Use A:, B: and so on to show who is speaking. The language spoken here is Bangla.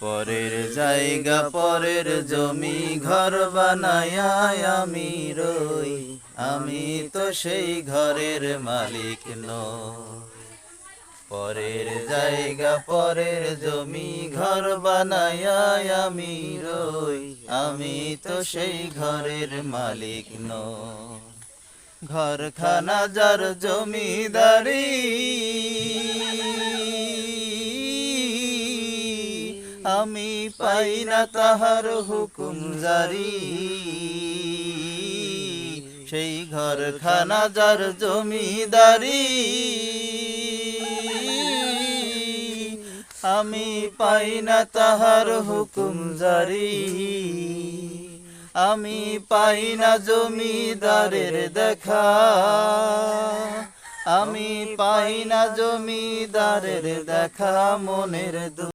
A: পরের জায়গা পরের জমি ঘর বানায়া আমি রই, আমি তো সেই ঘরের মালিক নই। পরের জায়গা পরের জমি ঘর বানায়া আমি রই, আমি তো সেই ঘরের মালিক নই। ঘরখানা যার জমিদারি, আমি পাই না তাহার হুকুম জারি। সেই ঘরখানা যার জমিদারি, আমি পাই না তাহার হুকুম জারি। আমি পাই না জমিদারের দেখা, আমি পাই না জমিদারের দেখা। মনের